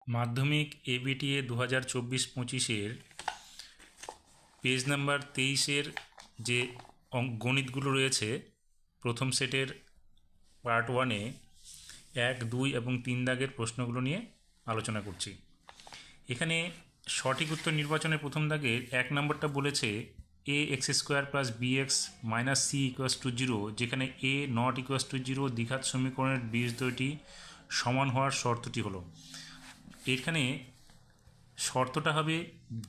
মাধ্যমিক ABTA 2024-25-এর page number 23-এর যে গণিতগুলো রয়েছে প্রথম সেটের পার্ট 1-এ 1, 2 এবং 3 দাগের প্রশ্নগুলো নিয়ে আলোচনা করছি। এখানে সঠিক উত্তর নির্বাচনের প্রথম দাগের 1 নম্বরটা বলেছে a x square plus b x minus c equals to 0, যেখানে এ নট ইকুয়াস টু 0 দ্বিঘাত সমীকরণের বীজদ্বয়টি সমান হওয়ার শর্তটি হলো। এখানে শর্তটা হবে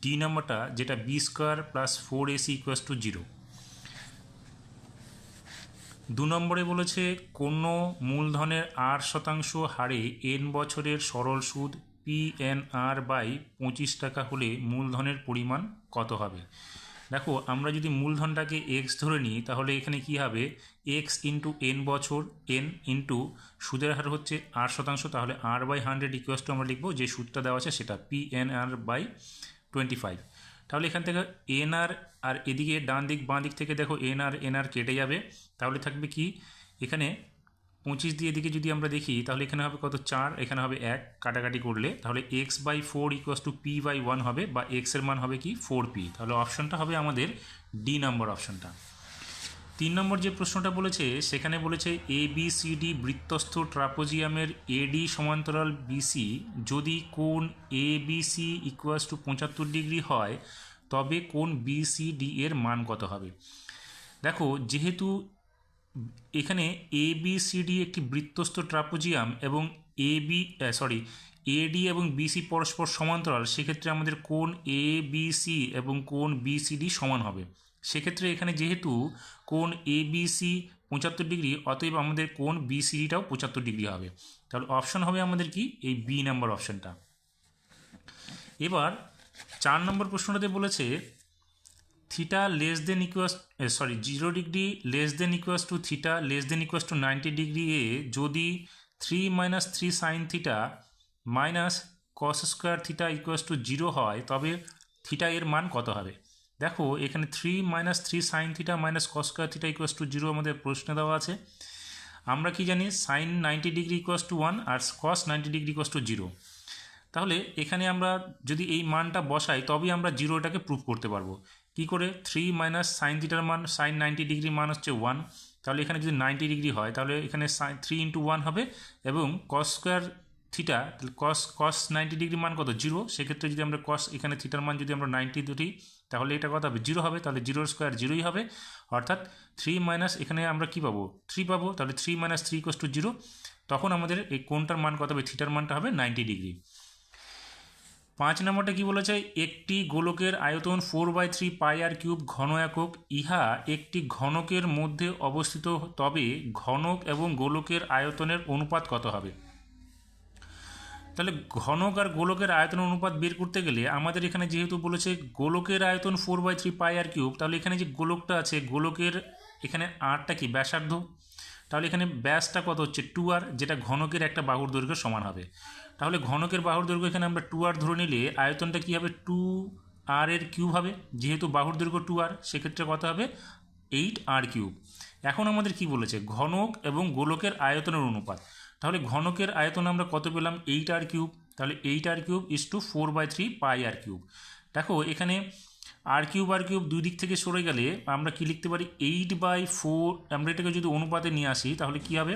ডি নাম্বারটা, যেটা B square plus 4ac equals to 0। 2 নম্বরে বলেছে কোনো মূলধনের 8% হারে n বছরের সরল সুদ PNR বাই 25 টাকা হলে মূলধনের পরিমাণ কত হবে। দেখো, আমরা যদি মূলধনটাকে এক্স ধরে নিই তাহলে এখানে কি হবে, এক্স ইন্টু এন বছর, এন ইন্টু সুদের হার হচ্ছে 8%, তাহলে r/100 ইকুয়াস টু আমরা লিখবো যে সুদটা দেওয়া আছে সেটা PNR বাই 25। তাহলে এখান থেকে এনআর আর এদিকে ডান দিক বাঁ দিক থেকে দেখো এনআর কেটে যাবে, তাহলে থাকবে কি এখানে 25 দিয়ে এদিকে যদি আমরা দেখি তাহলে এখানে হবে কত, 4, এখানে হবে 1, কাটাকাটি করলে তাহলে x/4 ইকুয়াস টু p/1 হবে, বা x এর মান হবে কি 4p। তাহলে অপশনটা হবে আমাদের ডি নাম্বার অপশনটা। 3 নম্বর যে প্রশ্নটা বলেছে সেখানে বলেছে ABCD বৃত্তস্থ ট্রাপোজিয়ামের AD সমান্তরাল BC যদি কোণ ABC ইকুয়াস টু 75 ডিগ্রি হয় তবে কোণ BCD এর মান কত হবে। দেখো, যেহেতু এখানে ABCD একটি বৃত্তস্থ ট্রাপোজিয়াম এবং AD এবং BC পরস্পর সমান্তরাল, সেক্ষেত্রে আমাদের কোণ ABC এবং কোণ BCD সমান হবে। সেক্ষেত্রে এখানে যেহেতু কোণ ABC 75 ডিগ্রি, অতএব আমাদের কোণ BCDটাও 75 ডিগ্রি হবে। তাহলে অপশন হবে আমাদের কি, এই বি নাম্বার অপশনটা। এবার 4 নম্বর প্রশ্নটাতে বলেছে theta less than equals 0 degree less than equals to theta less than equals to 90 degree এ যদি 3 - 3 sine theta minus cos square theta equals to 0 হয় তবে থিটা এর মান কত হবে। দেখো, এখানে 3 - 3 sine theta minus cos square theta equals to 0 আমাদের প্রশ্নে দেওয়া আছে। আমরা কি জানি, সাইন 90 ডিগ্রি ইকুয়াস টু 1 আর কস 90 ডিগ্রি ইকুয়াস টু 0। তাহলে এখানে আমরা যদি এই মানটা বসাই তবেই আমরা জিরোটাকে প্রুভ করতে পারবো। কি করে, 3 - সাইন থিটার মান, সাইন 90 ডিগ্রির মান হচ্ছে 1, তাহলে এখানে যদি 90 ডিগ্রি হয় তাহলে এখানে 3 × 1 হবে, এবং কস স্কোয়ার থিটা, কস 90 ডিগ্রি মান কত, 0। সেক্ষেত্রে যদি আমরা কস এখানে থিটার মান যদি আমরা 90 ধরি তাহলে এটা কত হবে, 0 হবে। তাহলে 0 স্কোয়ার 0ই হবে, অর্থাৎ 3 এখানে আমরা কি পাবো, 3 পাবো। তাহলে 3 - 3 ইকুয়াস টু 0, তখন আমাদের এই কোণটার মান কত হবে, থিটার মানটা হবে 90 ডিগ্রি। 5 নম্বরটা কি বলেছে, একটি গোলকের আয়তন 4/3 πr³ ঘন একক, ইহা একটি ঘনকের মধ্যে অবস্থিত, তবে ঘনক এবং গোলকের আয়তনের অনুপাত কত হবে। তাহলে ঘনক আর গোলকের আয়তনের অনুপাত বের করতে গেলে আমাদের এখানে যেহেতু বলেছে গোলকের আয়তন 4/3 πr³, তাহলে এখানে যে গোলকটা আছে গোলকের এখানে আরটা কি ব্যাসার্ধ, তাহলে এখানে ব্যাসটা কত হচ্ছে 2r, যেটা ঘনকের একটা বাহুর দৈর্ঘ্য সমান হবে। তাহলে ঘনকের বাহুর দৈর্ঘ্য এখানে আমরা 2r ধরে নিলে আয়তনটা কী হবে, 2r এর কিউব হবে, যেহেতু বাহুর দৈর্ঘ্য 2r সেক্ষেত্রে কত হবে 8r³। এখন আমাদের কি বলেছে, ঘনক এবং গোলকের আয়তনের অনুপাত। তাহলে ঘনকের আয়তন আমরা কত পেলাম, 8r³, তাহলে 8r³ ইস টু 4/3 πr³। দেখো, এখানে r³ দুই দিক থেকে সরে গেলে আমরা কি লিখতে পারি, 8/4। আমরা এটাকে যদি অনুপাতে নিয়ে আসি তাহলে কি হবে,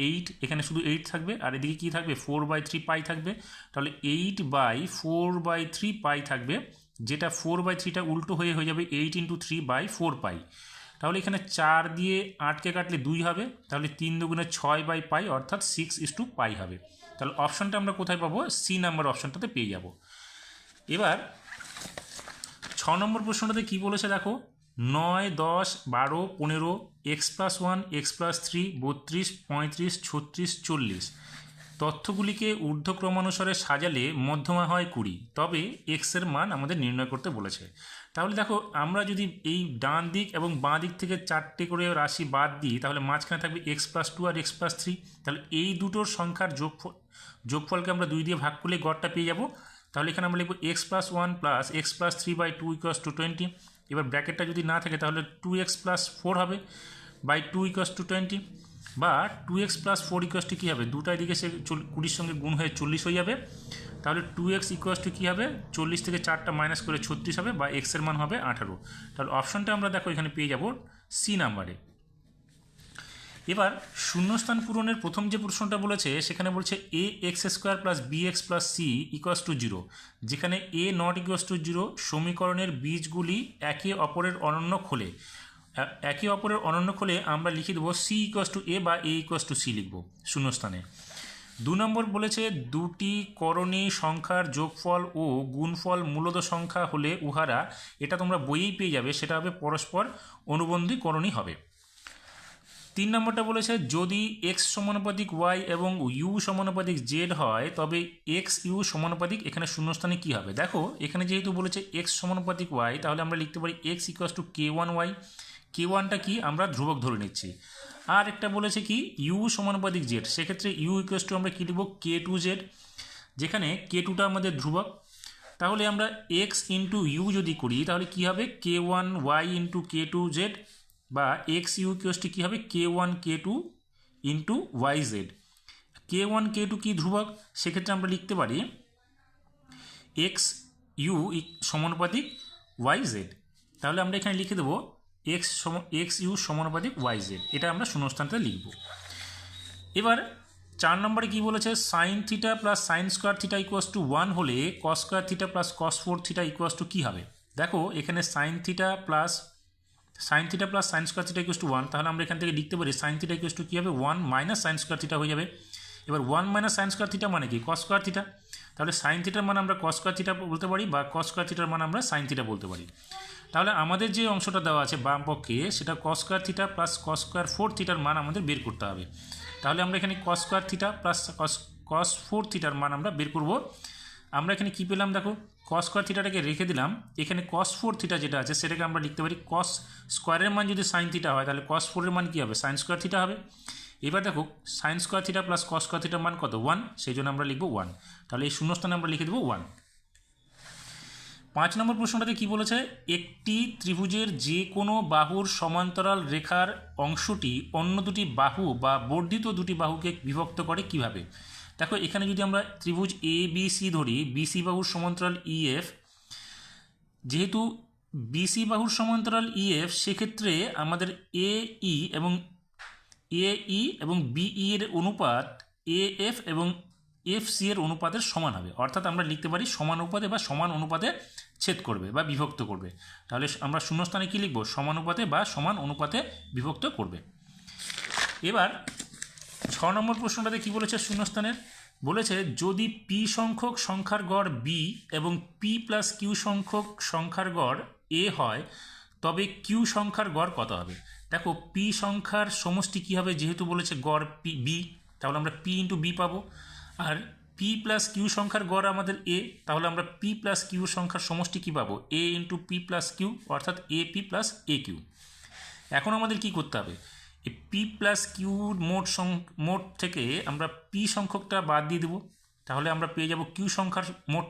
8, এখানে শুধু 8 থাকবে আর এদিকে কি থাকবে 4/3 পাই থাকবে। তাহলে 8/4/3 পাই থাকবে, যেটা 4/3টা উল্টো হয়ে যাবে 8 × 3/4 পাই। তাহলে এখানে 4 দিয়ে 8কে কাটলে 2 হবে, তাহলে 3 × 2 = 6/পাই, অর্থাৎ 6:পাই হবে। তাহলে অপশনটা আমরা কোথায় পাবো, সি নাম্বার অপশনটাতে পেয়ে যাব। এবার 6 নম্বর প্রশ্নটাতে কি বলেছে দেখো, 9, 10, 12, 15, x+1, x+3, 32, 35, 36, 40 তথ্যগুলিকে ঊর্ধ্বক্রমানুসারে সাজালে মধ্যমা হয় 20, তবে এক্স এর মান আমাদের নির্ণয় করতে বলেছে। তাহলে দেখো, আমরা যদি এই ডান দিক এবং বাঁ দিক থেকে 4টে করে রাশি বাদ দিই তাহলে মাঝখানে থাকবে x+2 আর x+3। তাহলে এই দুটোর সংখ্যার যোগফলকে আমরা 2 দিয়ে ভাগ করলে গড়টা পেয়ে যাব। তাহলে এখানে আমরা লিখব x+1 plus x+3/2 equals to 20। এবার ব্র্যাকেটটা যদি না থাকে তাহলে 2x + 4 হবে বাই 2 ইকুয়াস টু 20, বা 2x + 4 ইকুয়াস টু কী হবে, দুটাই দিকে সে 20 সঙ্গে গুণ হয়ে 40 হয়ে যাবে। তাহলে 2x ইকুয়াস টু কী হবে, 40 থেকে 4টা মাইনাস করে 36 হবে, বা এক্সের মান হবে 18। তাহলে অপশনটা আমরা দেখো এখানে পেয়ে যাব সি নাম্বারে। এবার শূন্যস্থান পূরণের প্রথম যে প্রশ্নটা বলেছে সেখানে বলছে a x square plus b x plus c equals to 0, যেখানে এ নট ইকুয়াস টু 0 সমীকরণের বীজগুলি একে অপরের অনন্য খোলে। একে অপরের অনন্য খোলে আমরা লিখে দেবো সি ইকুয়াস টু এ বা এ ইকুয়াস টু সি লিখব শূন্যস্থানে। 2 নম্বর বলেছে দুটি করণী সংখ্যার যোগফল ও গুণফল মূলদ সংখ্যা হলে উহারা, এটা তোমরা বইয়েই পেয়ে যাবে, সেটা হবে পরস্পর অনুবন্ধী করণী হবে। 3 নম্বরটা বলেছে যদি এক্স সমানুপাতিক ওয়াই এবং ইউ সমানুপাতিক জেড হয় তবে এক্স ইউ সমানুপাতিক, এখানে শূন্যস্থানে কী হবে। দেখো এখানে যেহেতু বলেছে এক্স সমানুপাতিক ওয়াই, তাহলে আমরা লিখতে পারি x equals to k one y. K ওয়ানটা কি আমরা ধ্রুবক ধরে নিচ্ছি। আর একটা বলেছে কি ইউ সমানুপাতিক জেড, সেক্ষেত্রে ইউ ইকুয়াস টু আমরা কী লিখব কে টু জেড, যেখানে কে টুটা আমাদের ধ্রুবক। তাহলে আমরা এক্স ইন্টু ইউ যদি করি তাহলে কী হবে কে one Y into k to Z, বা এক্স ইউ ইকুয়াসটি কী হবে কে ওয়ান কে টু ইন্টু ওয়াই জেড। কে ওয়ান কে টু কী ধ্রুবক, সেক্ষেত্রে আমরা লিখতে পারি এক্স ইউ সমানুপাতিক ওয়াই জেড। তাহলে আমরা এখানে লিখে দেবো এক্স ইউ সমানুপাতিক ওয়াই জেড, এটা আমরা শূন্যস্থানটা লিখব। এবার 4 নম্বরে কী বলেছে sign theta plus sine square theta equals to 1 হলে কস square theta plus cos 4 theta equals to কী হবে। দেখো এখানে sine theta plus sine square theta equals to 1, তাহলে আমরা এখান থেকে লিখতে পারি সাইন থিটা ইকুয়াস টু কী হবে 1 মাইনাস সাইন স্কোয়ার থিটা হয়ে যাবে। এবার 1 মাইনাস সাইন স্কোয়ার থিটা মানে কি কস স্কোয়ার থিটা, তাহলে সাইন থিটার মান আমরা কস স্কোয়ার থিটা বলতে পারি, বা কস স্কোয়ার থিটার মান আমরা সাইন থিটা বলতে পারি। তাহলে আমাদের যে অংশটা দেওয়া আছে বাম পক্ষে সেটা কস square theta plus cos square 4 থিটার মান আমাদের বের করতে হবে। তাহলে আমরা এখানে কস স্কোয়ার থিটা প্লাস কস 4 থিটার মান আমরা বের করব। আমরা এখানে কী পেলাম দেখো কস স্কোয়ার থিটাটাকে রেখে দিলাম, এখানে কস 4 থিটা যেটা আছে সেটাকে আমরা লিখতে পারি কস স্কোয়ারের মান যদি সাইন থিটা হয় তাহলে কস 4 এর মান কী হবে সাইন স্কোয়ার থিটা হবে। এবার দেখো sign square theta plus cos square থিটার মান কত 1, সেই জন্য আমরা লিখব 1, তাহলে এই শূন্যস্থানে আমরা লিখে দেবো 1। 5 নম্বর প্রশ্নটাতে কী বলেছে একটি ত্রিভুজের যে কোনো বাহুর সমান্তরাল রেখার অংশটি অন্য দুটি বাহু বা বর্ধিত দুটি বাহুকে বিভক্ত করে কিভাবে। দেখো এখানে যদি আমরা ত্রিভুজ এ বি সি ধরি, বিসি বাহুর সমান্তরাল ইএফ, যেহেতু বিসি বাহুর সমান্তরাল ইএফ সেক্ষেত্রে আমাদের এ ই এবং বিই এর অনুপাত এ এফ এবং এফ সি এর অনুপাতের সমান হবে, অর্থাৎ আমরা লিখতে পারি সমানুপাতে বা সমান অনুপাতে ছেদ করবে বা বিভক্ত করবে। তাহলে আমরা শূন্যস্থানে কী লিখব সমানুপাতে বা সমান অনুপাতে বিভক্ত করবে। এবার 6 নম্বর প্রশ্নটাতে কী বলেছে শূন্যস্থানের, বলেছে যদি পি সংখ্যক সংখ্যার গড় বি এবং পি প্লাস কিউ সংখ্যক সংখ্যার গড় এ হয় তবে কিউ সংখ্যার গড় কত হবে। দেখো পি সংখ্যার সমষ্টি কী হবে, যেহেতু বলেছে গড় পি বি, তাহলে আমরা পি ইন্টু বি পাবো। আর পি প্লাস কিউ সংখ্যার গড় আমাদের এ, তাহলে আমরা পি প্লাস কিউ সংখ্যার সমষ্টি কী পাবো A into P plus Q, অর্থাৎ A P plus A Q. এখন আমাদের কি করতে হবে, এই পি প্লাস কিউর মোট থেকে আমরা পি সংখ্যকটা বাদ দিয়ে দেবো, তাহলে আমরা পেয়ে যাব কিউ সংখ্যার মোট।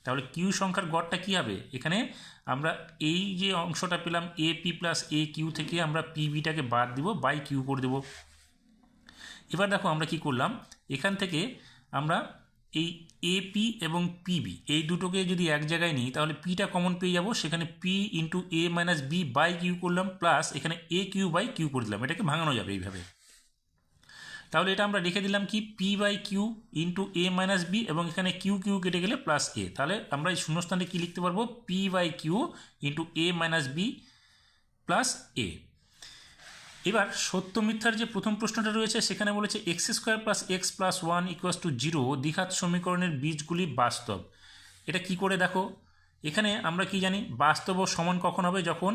তাহলে কিউ সংখ্যার গড়টা কী হবে, এখানে আমরা এই যে অংশটা পেলাম A P plus A Q থেকে আমরা পি বিটাকে বাদ দিব, বাই কিউ করে দেবো। এবার দেখো আমরা কি করলাম, এখান থেকে আমরা এই এপি এবং পিবি এই দুটোকে যদি এক জায়গায় নিই তাহলে পিটা কমন পেয়ে যাব, সেখানে P into A minus B by Q করলাম, প্লাস এখানে এ কিউ বাই কিউ করে দিলাম, এটাকে ভাঙানো যাবে এইভাবে। তাহলে এটা আমরা রেখে দিলাম কি P by Q into A minus B, এবং এখানে কিউ কিউ কেটে গেলে প্লাস এ, তাহলে আমরা এই শূন্যস্থানে কী লিখতে পারবো p by Q into A minus b plus a. এবার সত্য মিথ্যার যে প্রথম প্রশ্নটা রয়েছে সেখানে বলেছে x square plus x plus 1 equals to 0 দ্বিঘাত সমীকরণের বীজগুলি বাস্তব। এটা কি করে দেখো, এখানে আমরা কি জানি বাস্তব ও সমান কখন হবে, যখন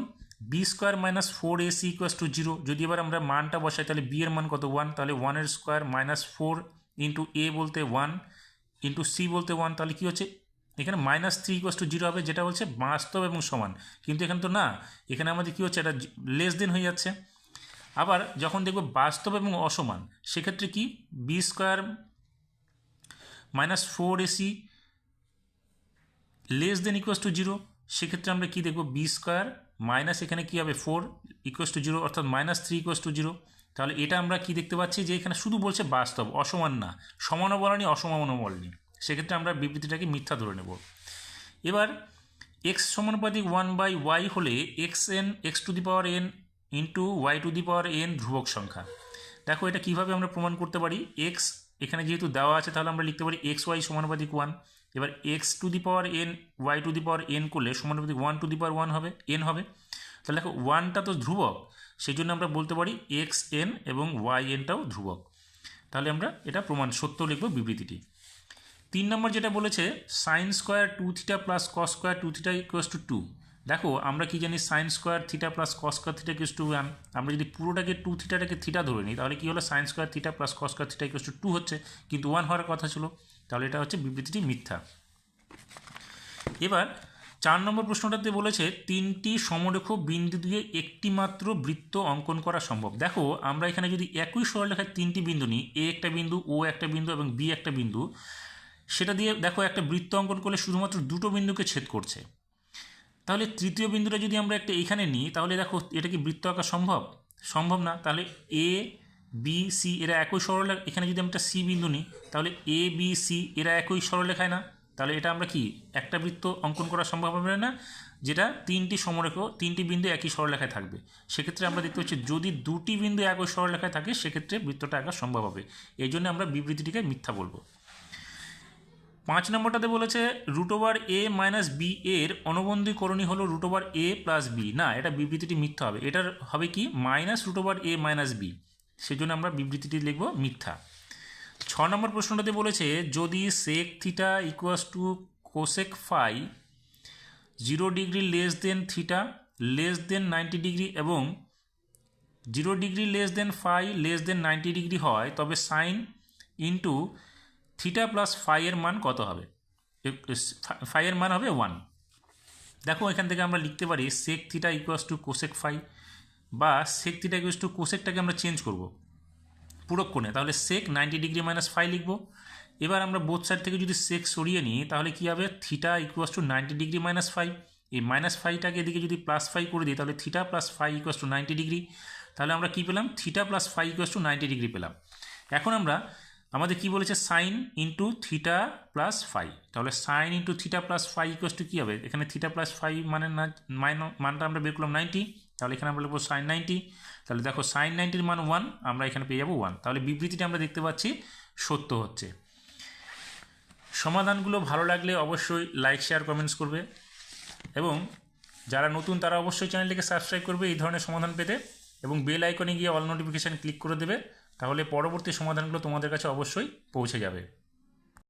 B square minus 4ac equals to 0। যদি এবার আমরা মানটা বসাই তাহলে বি এর মান কত 1, তাহলে 1 স্কোয়ার মাইনাস 4 ইন্টু এ বলতে 1 ইন্টু সি বলতে 1, তাহলে কী হচ্ছে এখানে মাইনাস 3 ইকুয়াস টু 0 হবে, যেটা বলছে বাস্তব এবং সমান। কিন্তু এখানে তো না, এখানে আমাদের কী হচ্ছে এটা লেস দেন হয়ে যাচ্ছে। আবার যখন দেখব বাস্তব এবং অসমান সেক্ষেত্রে কি B square minus 4ac less than equals to 0, সেক্ষেত্রে আমরা কি দেখব বি স্কোয়ার মাইনাস এখানে কী হবে 4 ইকুয়াস টু 0, অর্থাৎ মাইনাস 3 ইকুয়াস টু 0। তাহলে এটা আমরা কি দেখতে পাচ্ছি যে এখানে শুধু বলছে বাস্তব, অসমান না, সমানও বলেনি অসমানও বলেনি, সেক্ষেত্রে আমরা বিবৃতিটাকে মিথ্যা ধরে নেব। এবার এক্স সমানুপাতিক 1/y হলে X to the power N into Y to the power N ধ্রুবক সংখ্যা। দেখো এটা কীভাবে আমরা প্রমাণ করতে পারি, এক্স এখানে যেহেতু দেওয়া আছে তাহলে আমরা লিখতে পারি এক্স ওয়াই সমানুপাতিক 1। এবার X to the power N Y to the power N করলে সমানুপাতিক 1 টু দি পাওয়ার 1 হবে, এন হবে। তাহলে দেখো 1টা তো ধ্রুবক, সেই জন্য আমরা বলতে পারি এক্স এন এবং ওয়াই এনটাও ধ্রুবক। তাহলে আমরা এটা প্রমাণ সত্য লিখব বিবৃতিটি। 3 নম্বর যেটা বলেছে sine square 2θ plus cos square 2θ equals to 2। দেখো আমরা কি জানি sine square theta plus cos square theta equals to 1। আমরা যদি পুরোটাকে 2θটাকে থিটা ধরে নিই তাহলে কি হলো sign square theta plus cos square theta equals to 2 হচ্ছে, কিন্তু 1 হওয়ার কথা ছিল। তাহলে এটা হচ্ছে বিবৃতিটি মিথ্যা। এবার 4 নম্বর প্রশ্নটাতে বলেছে 3টি সমরেখ বিন্দু দিয়ে একটি মাত্র বৃত্ত অঙ্কন করা সম্ভব। দেখো আমরা এখানে যদি একই সরলরেখায় 3টি বিন্দু নিই, এ একটা বিন্দু, ও একটা বিন্দু এবং বি একটা বিন্দু, সেটা দিয়ে দেখো একটা বৃত্ত অঙ্কন করলে শুধুমাত্র দুটো বিন্দুকে ছেদ করছে। তাহলে তৃতীয় বিন্দুটা যদি আমরা একটা এখানে নিই তাহলে দেখো এটা কি বৃত্ত আঁকা সম্ভব? সম্ভব না। তাহলে এ বি সি এরা একই সরলরেখা, এখানে যদি আমরা সি বিন্দু নিই তাহলে এ বি সি এরা একই সরলরেখায় না, তাহলে এটা আমরা কি একটা বৃত্ত অঙ্কন করা সম্ভব হবে না, যেটা 3টি সমরেখ 3টি বিন্দু একই সরলরেখায় থাকবে। সেক্ষেত্রে আমরা দেখতে পাচ্ছি যদি দুটি বিন্দু একই সরলরেখায় থাকে সেক্ষেত্রে বৃত্তটা আঁকা সম্ভব হবে। এই জন্য আমরা বিবৃতিটিকে মিথ্যা বলবো। 5 নম্বরটাতে বলেছে √a - b এর অনুবন্ধীকরণী হলো √a + b। না, এটা বিবৃতিটি মিথ্যা হবে, এটার হবে কি -√a - b, সেজন্য আমরা বিবৃতিটি লিখব মিথ্যা। 6 নম্বর প্রশ্নটাতে বলেছে যদি sec θ = cosec phi 0 degree less than theta less than 90 degree এবং 0 degree less than phi less than 90 degree হয় তবে sine into theta plus phi এর মান কত হবে? ফাই এর মান হবে 1। দেখো এখান থেকে আমরা লিখতে পারি sec θ = cosec phi বা sec θ = cosecটাকে আমরা চেঞ্জ করব পুরক্ষণে, তাহলে sec 90 ডিগ্রি মাইনাস ফাই লিখব। এবার আমরা বোথ সাইড থেকে যদি sec সরিয়ে নিই তাহলে কি হবে থিটা = 90 ডিগ্রি মাইনাস ফাই। এই মাইনাস ফাইটাকে এদিকে যদি প্লাস ফাই করে দিই তাহলে থিটা প্লাস ফাই = 90 ডিগ্রি। তাহলে আমরা কি পেলাম থিটা প্লাস ফাই = 90 ডিগ্রি পেলাম। এখন আমরা আমাদের কি বলেছে sine into theta plus phi, তাহলে sine into theta plus phi = কী হবে? এখানে থিটা প্লাস ফাই মানে মানটা আমরা বের করলাম 90, তাহলে এখানে আমরা লিখবো সাইন 90। তাহলে দেখো সাইন 90-র মান 1, আমরা এখানে পেয়ে যাবো 1। তাহলে বিবৃতিটা আমরা দেখতে পাচ্ছি সত্য হচ্ছে। সমাধানগুলো ভালো লাগলে অবশ্যই লাইক শেয়ার কমেন্টস করবে এবং যারা নতুন তারা অবশ্যই চ্যানেলটিকে সাবস্ক্রাইব করবে এই ধরনের সমাধান পেতে এবং বেল আইকনে গিয়ে অল নোটিফিকেশান ক্লিক করে দেবে, তাহলে পরবর্তী সমাধানগুলো তোমাদের কাছে অবশ্যই পৌঁছে যাবে।